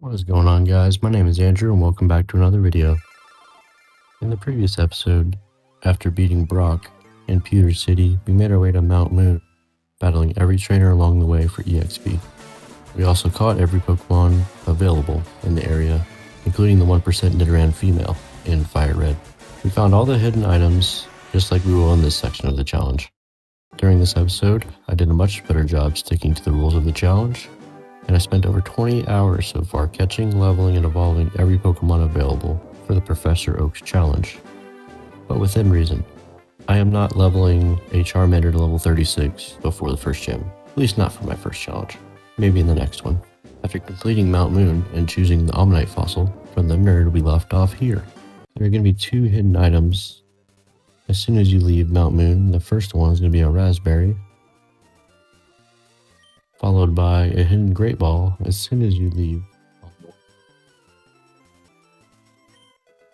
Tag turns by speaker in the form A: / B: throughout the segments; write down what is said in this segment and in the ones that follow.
A: What is going on, guys? My name is Andrew and welcome back to another video. In the previous episode, after beating Brock in Pewter City, we made our way to Mount Moon, battling every trainer along the way for EXP. We also caught every Pokemon available in the area, including the 1% Nidoran female in FireRed. We found all the hidden items, just like we will in this section of the challenge. During this episode, I did a much better job sticking to the rules of the challenge, and I spent over 20 hours so far catching, leveling, and evolving every Pokemon available for the professoroakchallenge, but within reason. I am not leveling a Charmander to level 36 before the first gym, at least not for my first challenge, maybe in the next one. After completing Mount Moon and choosing the Omnite fossil from the nerd, we left off here. There are going to be 2 hidden items as soon as you leave Mount Moon. The first one is going to be a raspberry, followed by a hidden great ball as soon as you leave.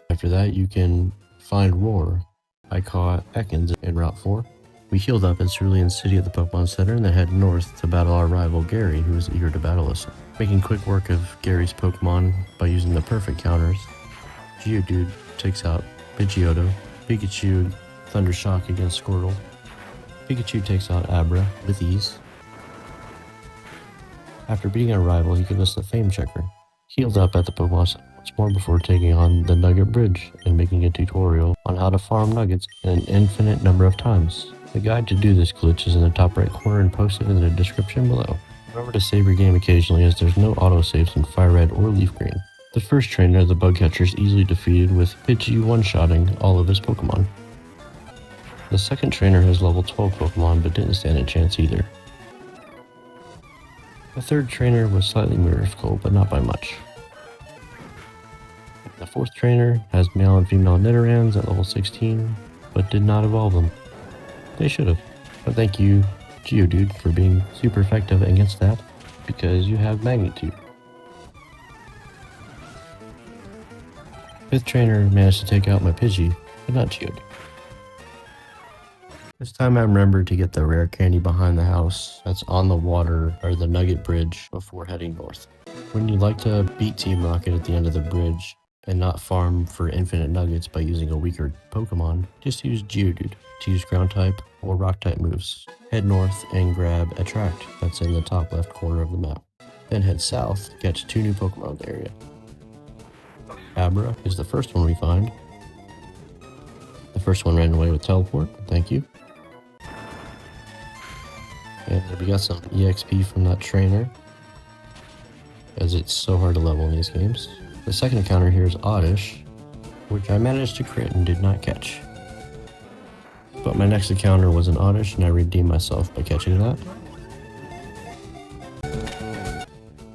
A: After that, you can find Roar. I caught Ekans in Route 4. We healed up at Cerulean City at the Pokemon Center and then head north to battle our rival Gary, who is eager to battle us. Making quick work of Gary's Pokemon by using the perfect counters. Geodude takes out Pidgeotto. Pikachu Thunder Shock against Squirtle. Pikachu takes out Abra with ease. After beating our rival, he gives us the Fame Checker. Healed up at the Pokemon Center once more before taking on the Nugget Bridge and making a tutorial on how to farm nuggets an infinite number of times. The guide to do this glitch is in the top right corner and posted in the description below. Remember to save your game occasionally, as there's no autosaves in FireRed or LeafGreen. The first trainer, the bug catcher, is easily defeated with Pidgey one-shotting all of his Pokemon. The second trainer has level 12 Pokemon but didn't stand a chance either. The third trainer was slightly more difficult, but not by much. The fourth trainer has male and female Nidorans at level 16, but did not evolve them. They should have. But thank you, Geodude, for being super effective against that, because you have Magnitude. Fifth trainer managed to take out my Pidgey, but not Geodude. This time I remembered to get the rare candy behind the house that's on the water or the Nugget Bridge before heading north. When you'd like to beat Team Rocket at the end of the bridge and not farm for infinite nuggets by using a weaker Pokemon, just use Geodude to use ground type or rock type moves. Head north and grab Attract that's in the top left corner of the map. Then head south to catch 2 new Pokemon in the area. Abra is the first one we find. The first one ran away with Teleport, thank you. And we got some EXP from that trainer, as it's so hard to level in these games. The second encounter here is Oddish, which I managed to crit and did not catch. But my next encounter was an Oddish and I redeemed myself by catching that.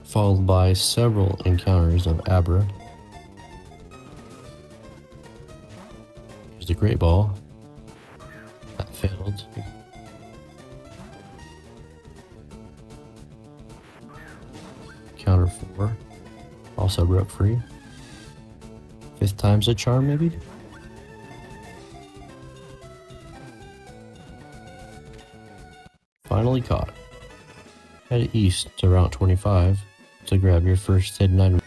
A: Followed by several encounters of Abra. Here's the Great Ball. That failed. Encounter 4. Also broke free. 5th time's a charm, maybe? Finally caught. Head east to Route 25 to grab your first hidden item.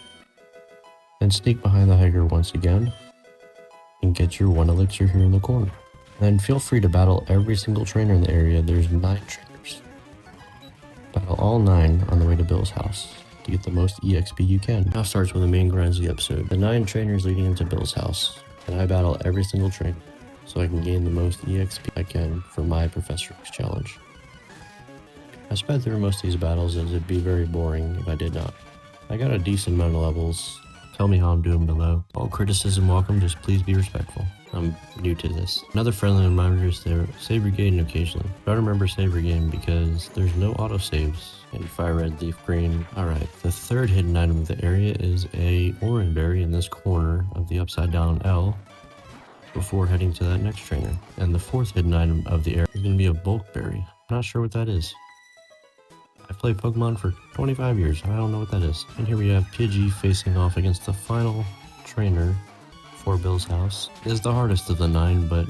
A: Then sneak behind the hiker once again and get your 1 elixir here in the corner. Then feel free to battle every single trainer in the area. There's 9 trainers. Battle all 9 on the way to Bill's house to get the most EXP you can. Now starts when the main grinds of the episode. The 9 trainers leading into Bill's house, and I battle every single trainer so I can gain the most EXP I can for my professoroakchallenge. I sped through most of these battles as it'd be very boring if I did not. I got a decent amount of levels. Tell me how I'm doing below. All criticism welcome, just please be respectful. I'm new to this. Another friendly reminder is to save your game occasionally. Try to remember save your game because there's no autosaves in FireRed, LeafGreen. Alright, the third hidden item of the area is a orange berry in this corner of the upside down L before heading to that next trainer. And the fourth hidden item of the area is going to be a bulk berry. I'm not sure what that is. I've played Pokemon for 25 years. I don't know what that is. And here we have Pidgey facing off against the final trainer for Bill's house. It is the hardest of the 9, but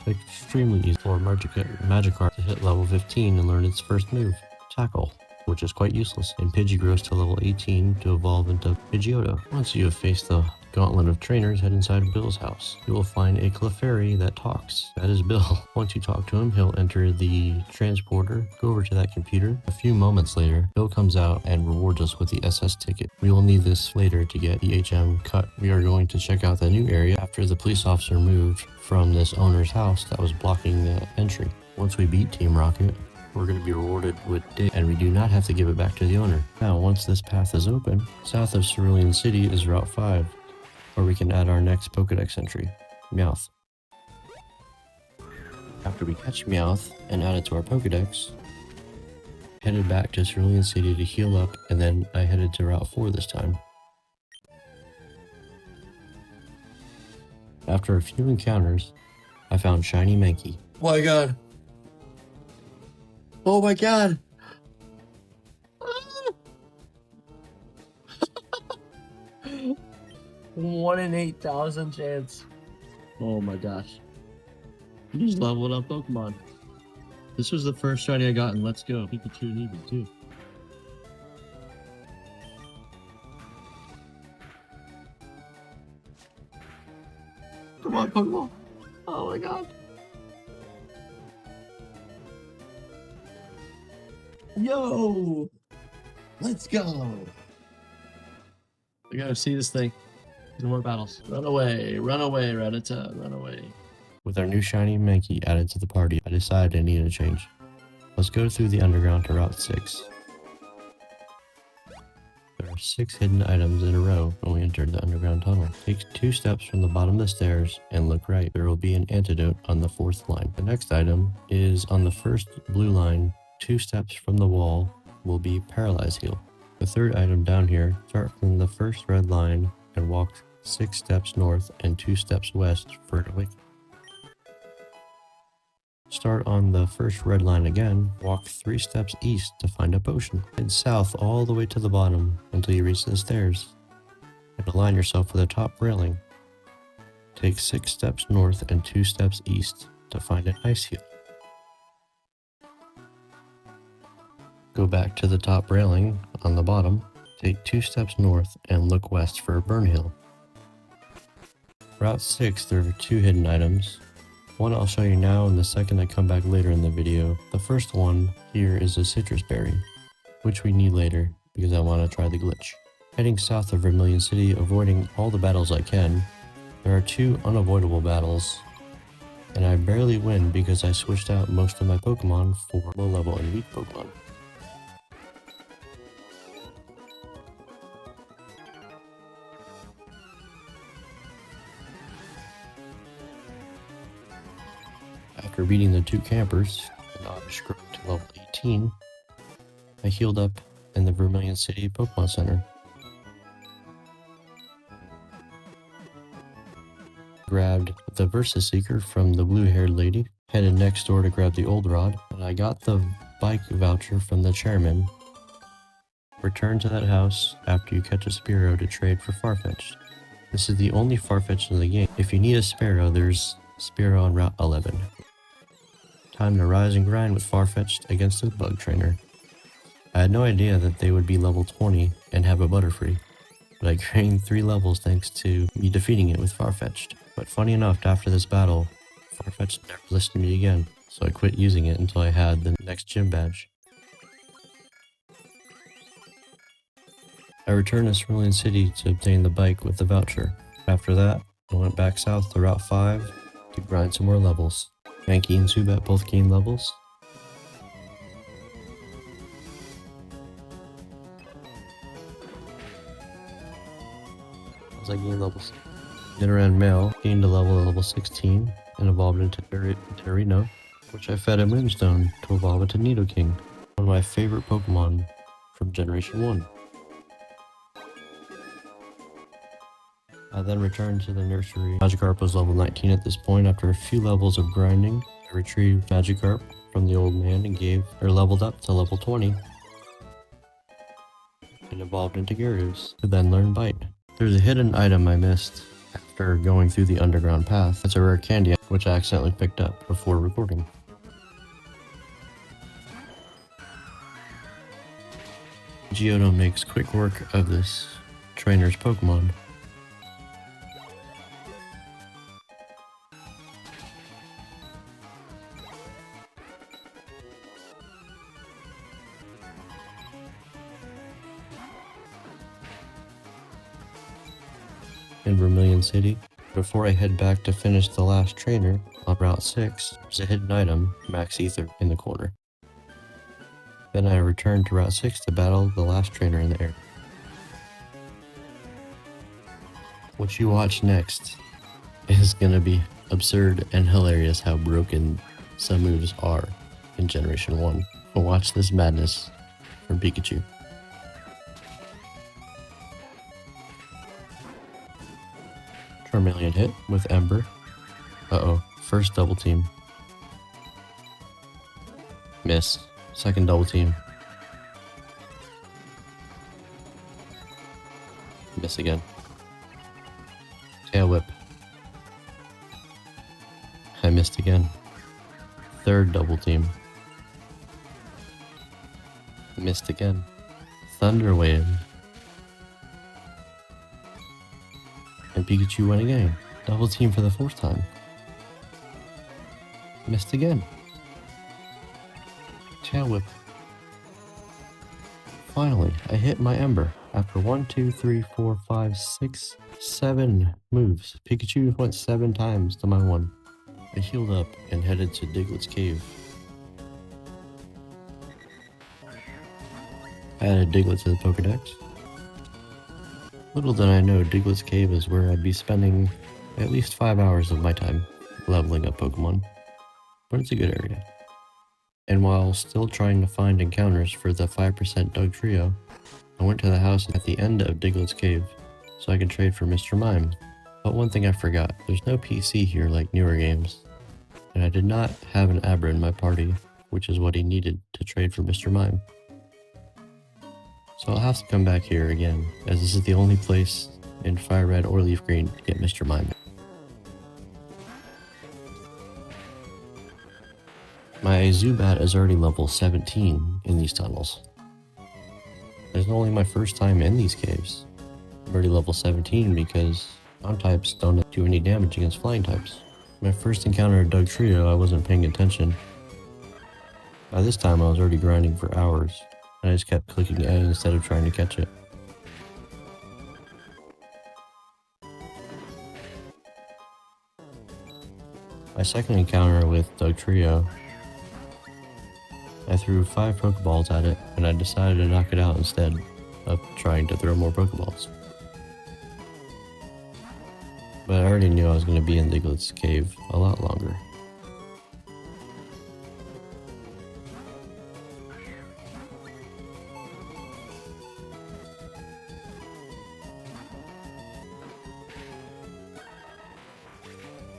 A: extremely easy for Magikarp to hit level 15 and learn its first move, Tackle. which is quite useless, and Pidgey grows to level 18 to evolve into Pidgeotto. Once you have faced the gauntlet of trainers, head inside Bill's house. You will find a Clefairy that talks. That is Bill. Once you talk to him, he'll enter the transporter, go over to that computer. A few moments later, Bill comes out and rewards us with the SS ticket. We will need this later to get the HM cut. We are going to check out the new area after the police officer moved from this owner's house that was blocking the entry. Once we beat Team Rocket, we're going to be rewarded with Dig, and we do not have to give it back to the owner. Now, once this path is open, south of Cerulean City is Route 5, where we can add our next Pokédex entry, Meowth. After we catch Meowth and add it to our Pokédex, headed back to Cerulean City to heal up, and then I headed to Route 4 this time. After a few encounters, I found Shiny Mankey.
B: Oh my god. Oh my god. 1 in 8,000 chance. Oh my gosh. You just leveled up Pokemon. This was the first shiny I got in Let's Go. Pikachu and Eevee too. Come on, Pokemon. Oh my god. Yo! Let's go! I gotta see this thing. No more battles. Run away, Rattata, run away.
A: With our new shiny Mankey added to the party, I decided I needed a change. Let's go through the underground to Route 6. There are 6 hidden items in a row when we entered the underground tunnel. Take 2 steps from the bottom of the stairs and look right. There will be an antidote on the 4th line. The next item is on the first blue line. 2 steps from the wall will be Paralyze Heal. The 3rd item down here, start from the first red line and walk 6 steps north and 2 steps west for an awakening. Start on the first red line again, walk 3 steps east to find a potion. Head south all the way to the bottom until you reach the stairs, and align yourself with the top railing. Take 6 steps north and 2 steps east to find an Ice Heal. Go back to the top railing on the bottom, take 2 steps north and look west for a Burn Hill. Route 6, there are 2 hidden items. One I'll show you now and the second I come back later in the video. The first one here is a citrus berry, which we need later because I want to try the glitch. Heading south of Vermilion City, avoiding all the battles I can. There are 2 unavoidable battles, and I barely win because I switched out most of my Pokemon for low level and weak Pokemon. After beating the 2 campers, and Oddish grew to level 18, I healed up in the Vermilion City Pokemon Center. Grabbed the Versus Seeker from the blue-haired lady, headed next door to grab the old rod, and I got the bike voucher from the chairman. Return to that house after you catch a Spearow to trade for Farfetch'd. This is the only Farfetch'd in the game. If you need a Spearow, there's Spearow on Route 11. Time to rise and grind with Farfetch'd against a bug trainer. I had no idea that they would be level 20 and have a Butterfree, but I gained 3 levels thanks to me defeating it with Farfetch'd. But funny enough, after this battle, Farfetch'd never listened to me again, so I quit using it until I had the next gym badge. I returned to Cerulean City to obtain the bike with the voucher. After that, I went back south to Route 5 to grind some more levels. Mankey and Zubat both gained levels. As I gained levels. Nidoran male gained a level 16 and evolved into Terreno, which I fed a Moonstone to evolve into Nidoking, one of my favorite Pokemon from Generation 1. I then returned to the nursery. Magikarp was level 19 at this point. After a few levels of grinding, I retrieved Magikarp from the old man and leveled up to level 20 and evolved into Gyarados to then learn Bite. There's a hidden item I missed after going through the underground path. It's a rare candy which I accidentally picked up before recording. Geodo makes quick work of this trainer's Pokemon. In Vermilion City, before I head back to finish the last trainer on Route 6, there's a hidden item, Max Ether, in the corner. Then I return to Route 6 to battle the last trainer in the air. What you watch next is gonna be absurd and hilarious how broken some moves are in Generation 1. But watch this madness from Pikachu. Charmeleon hit with Ember. Uh-oh, first double team. Miss. Second double team. Miss again. Tail whip. I missed again. Third double team. Missed again. Thunder Wave. And Pikachu went again. Double team for the fourth time. Missed again. Tail whip. Finally, I hit my Ember. After 1, 2, 3, 4, 5, 6, 7 moves. Pikachu went 7 times to my 1. I healed up and headed to Diglett's cave. I added Diglett to the Pokédex. Little did I know Diglett's cave is where I'd be spending at least 5 hours of my time leveling up Pokemon. But it's a good area. And while still trying to find encounters for the 5% Dug Trio, I went to the house at the end of Diglett's cave so I could trade for Mr. Mime. But one thing I forgot, there's no PC here like newer games. And I did not have an Abra in my party, which is what he needed to trade for Mr. Mime. So I'll have to come back here again, as this is the only place in FireRed or LeafGreen to get Mr. Mime. My Zubat is already level 17 in these tunnels. It's only my first time in these caves. I'm already level 17 because ground types don't do any damage against flying types. My first encounter of Dug Trio, I wasn't paying attention. By this time I was already grinding for hours. I just kept clicking A instead of trying to catch it. My second encounter with Dug Trio, I threw 5 Pokeballs at it, and I decided to knock it out instead of trying to throw more Pokeballs. But I already knew I was going to be in Diglett's cave a lot longer.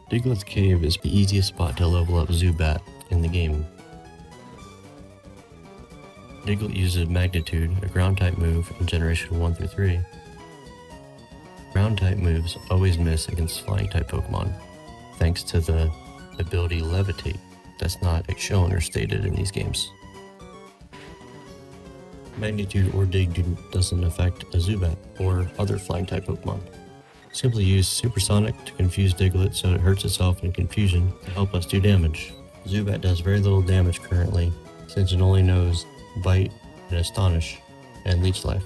A: Diglett's cave is the easiest spot to level up Zubat in the game. Diglett uses Magnitude, a ground-type move in Generation 1 through 3. Ground-type moves always miss against flying-type Pokemon, thanks to the ability Levitate that's not shown or stated in these games. Magnitude or Dig doesn't affect a Zubat or other flying-type Pokemon. Simply use Supersonic to confuse Diglett so it hurts itself in confusion to help us do damage. Zubat does very little damage currently, since it only knows Bite and Astonish and Leech Life.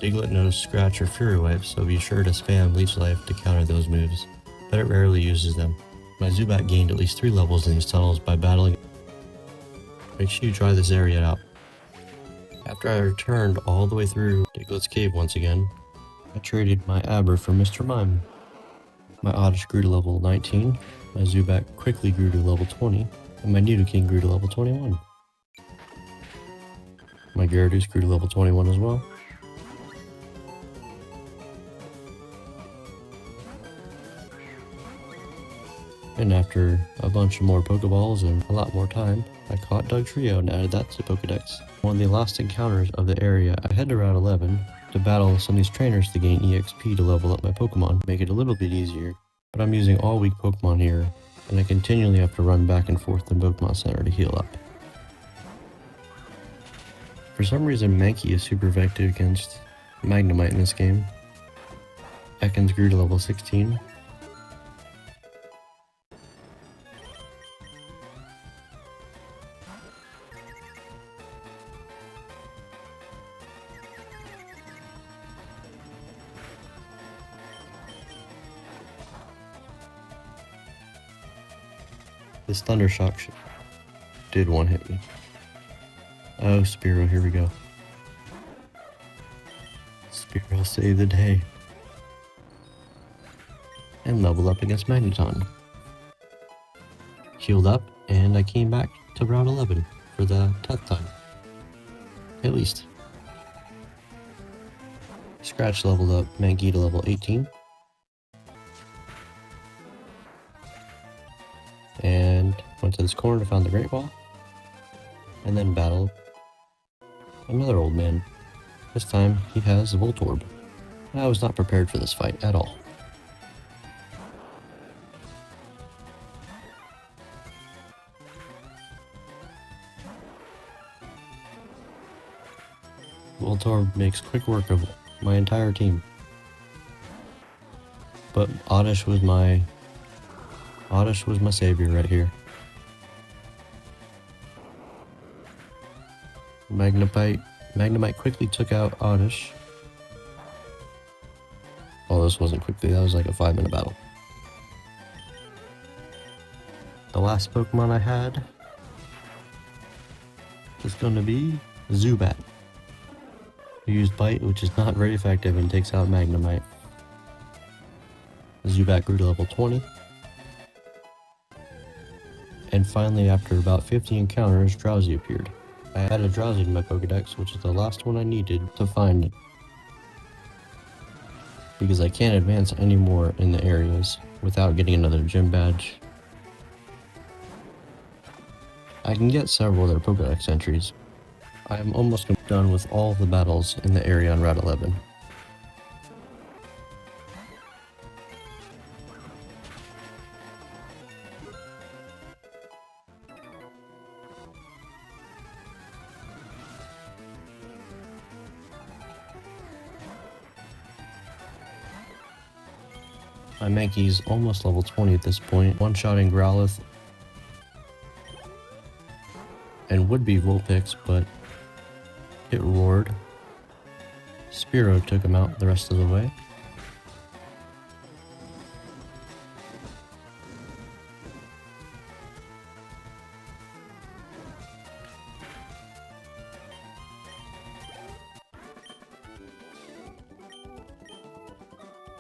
A: Diglett knows Scratch or Fury Wipe, so be sure to spam Leech Life to counter those moves, but it rarely uses them. My Zubat gained at least 3 levels in these tunnels by battling. Make sure you try this area out. After I returned all the way through Diglett's cave once again, I traded my Abra for Mr. Mime. My Oddish grew to level 19, my Zubat quickly grew to level 20, and my Nidoking grew to level 21. My Gyarados grew to level 21 as well. And after a bunch of more Pokeballs and a lot more time, I caught Dug Trio and added that to the Pokedex. One of the last encounters of the area, I head to Route 11 to battle some of these trainers to gain EXP to level up my Pokemon, make it a little bit easier, but I'm using all weak Pokemon here, and I continually have to run back and forth in Pokemon Center to heal up. For some reason, Mankey is super effective against Magnemite in this game. Ekans grew to level 16. This Thunder Shock did one hit me. Oh, Spearow, here we go. Spearow saved the day. And leveled up against Magneton. Healed up, and I came back to Route 11 for the 10th time. At least. Scratch leveled up Mankey to level 18. And went to this corner, found the Great Ball. And then battled another old man. This time he has a Voltorb. I was not prepared for this fight at all. Voltorb makes quick work of my entire team. But Oddish was my savior right here. Magnemite quickly took out Oddish. Oh, this wasn't quickly, that was like a 5-minute battle. The last Pokemon I had is going to be Zubat. I used Bite, which is not very effective and takes out Magnemite. Zubat grew to level 20. And finally, after about 50 encounters, Drowsy appeared. I added Drowsy to my Pokédex, which is the last one I needed to find it. Because I can't advance anymore in the areas without getting another gym badge. I can get several other Pokédex entries. I am almost done with all of the battles in the area on Route 11. My Mankey's almost level 20 at this point, one-shotting Growlithe and would-be Vulpix, but it roared. Spearow took him out the rest of the way.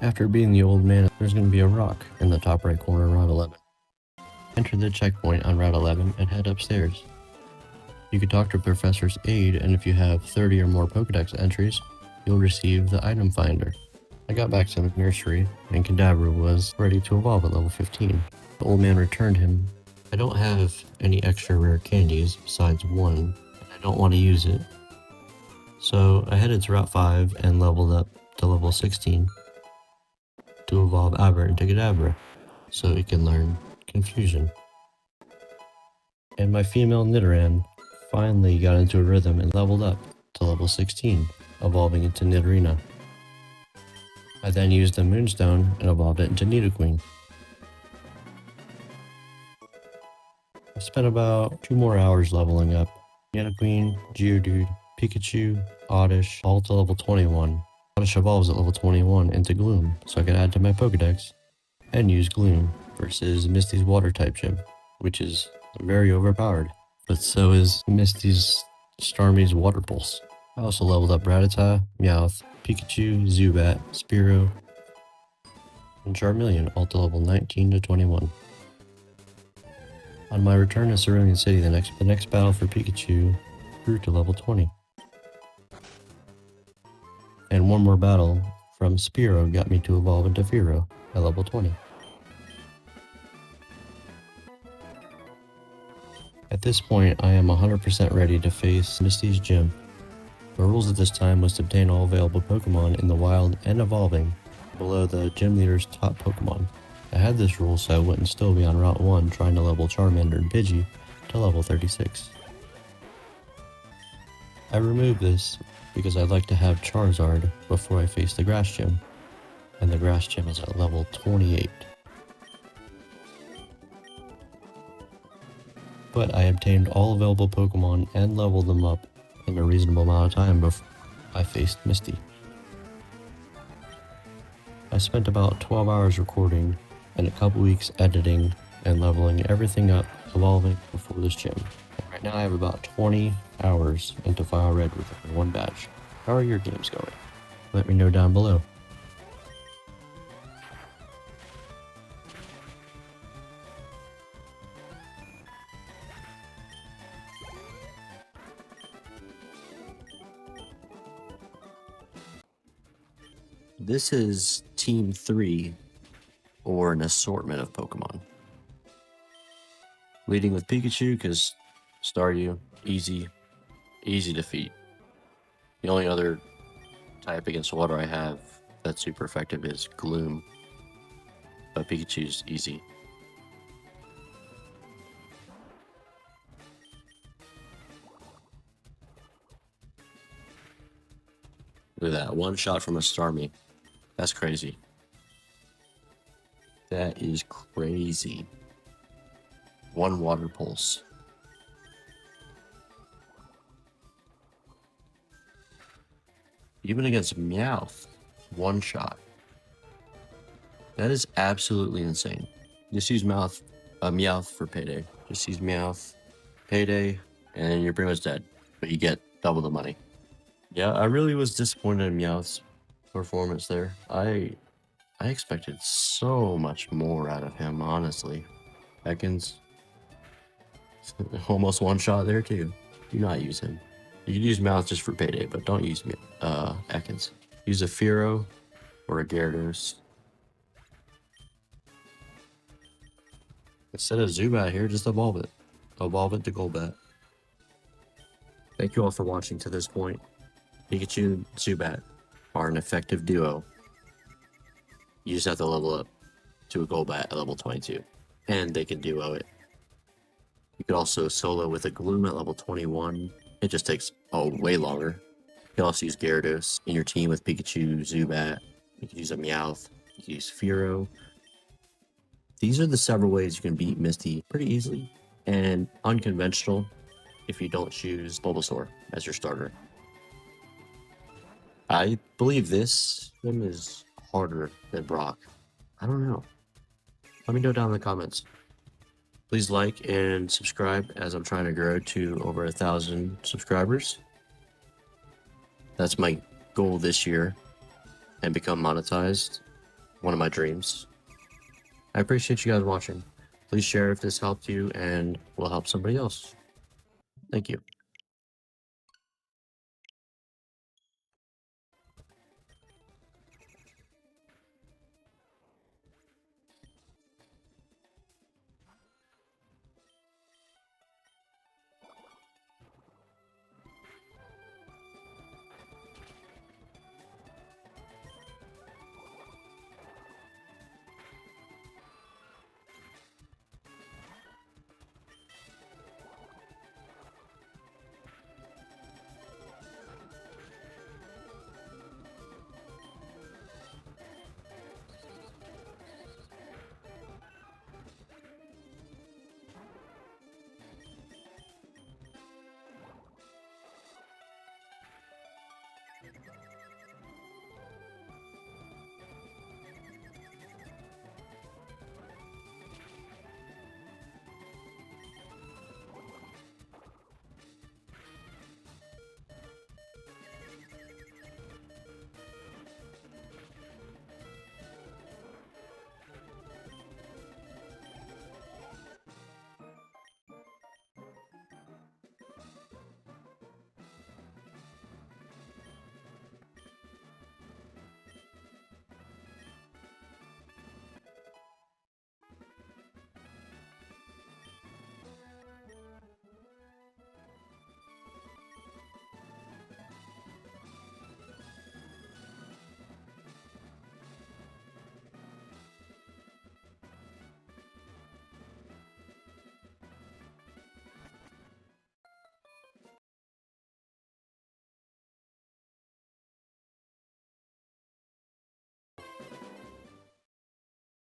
A: After being the old man, there's going to be a rock in the top right corner of Route 11. Enter the checkpoint on Route 11 and head upstairs. You can talk to Professor's aide, and if you have 30 or more Pokédex entries, you'll receive the item finder. I got back to the nursery, and Kadabra was ready to evolve at level 15. The old man returned him. I don't have any extra rare candies besides one, and I don't want to use it. So I headed to Route 5 and leveled up to level 16 to evolve Albert into Kadabra, so it can learn Confusion. And my female Nidoran finally got into a rhythm and leveled up to level 16, evolving into Nidorina. I then used the Moonstone and evolved it into Nidoqueen. I spent about 2 more hours leveling up Nidoqueen, Geodude, Pikachu, Oddish, all to level 21. Oddish evolves at level 21 into Gloom, so I could add to my Pokédex and use Gloom versus Misty's Water-type gym, which is very overpowered. But so is Misty's Starmie's Water Pulse. I also leveled up Rattata, Meowth, Pikachu, Zubat, Spearow, and Charmeleon, all to level 19 to 21. On my return to Cerulean City, the next battle for Pikachu grew to level 20. And one more battle from Spearow got me to evolve into Fearow at level 20. At this point, I am 100% ready to face Misty's gym. The rules at this time was to obtain all available Pokemon in the wild and evolving below the gym leader's top Pokemon. I had this rule so I wouldn't still be on Route 1 trying to level Charmander and Pidgey to level 36. I removed this because I'd like to have Charizard before I face the grass gym, and the grass gym is at level 28. But I obtained all available Pokemon and leveled them up in a reasonable amount of time before I faced Misty. I spent about 12 hours recording and a couple weeks editing and leveling everything up, evolving before this gym. And right now I have about 20 hours into FireRed with only one badge. How are your games going? Let me know down below.
B: This is Team 3, or an assortment of Pokemon. Leading with Pikachu, because Staryu, easy defeat. The only other type against water I have that's super effective is Gloom, but Pikachu's easy. Look at that, one shot from a Starmie. That's crazy. That is crazy. One water pulse. Even against Meowth, one shot. That is absolutely insane. Just use Meowth for Payday. Just use Meowth, Payday, and you're pretty much dead. But you get double the money. Yeah, I really was disappointed in Meowth's performance there. I expected so much more out of him, honestly. Ekans, almost one shot there too. Do not use him. You can use Meowth just for Payday, but don't use Ekans. Use a Fearow or a Gyarados. Instead of Zubat here, just evolve it. Evolve it to Golbat. Thank you all for watching to this point. Pikachu and Zubat are an effective duo. You just have to level up to a Golbat at level 22, and they can duo it. You could also solo with a Gloom at level 21. It just takes way longer. You can also use Gyarados in your team with Pikachu, Zubat. You can use a Meowth. You can use Fearow. These are the several ways you can beat Misty pretty easily, and unconventional if you don't choose Bulbasaur as your starter. I believe this gym is harder than Brock. I don't know. Let me know down in the comments. Please like and subscribe as I'm trying to grow to over 1,000 subscribers. That's my goal this year, and become monetized. One of my dreams. I appreciate you guys watching. Please share if this helped you and will help somebody else. Thank you.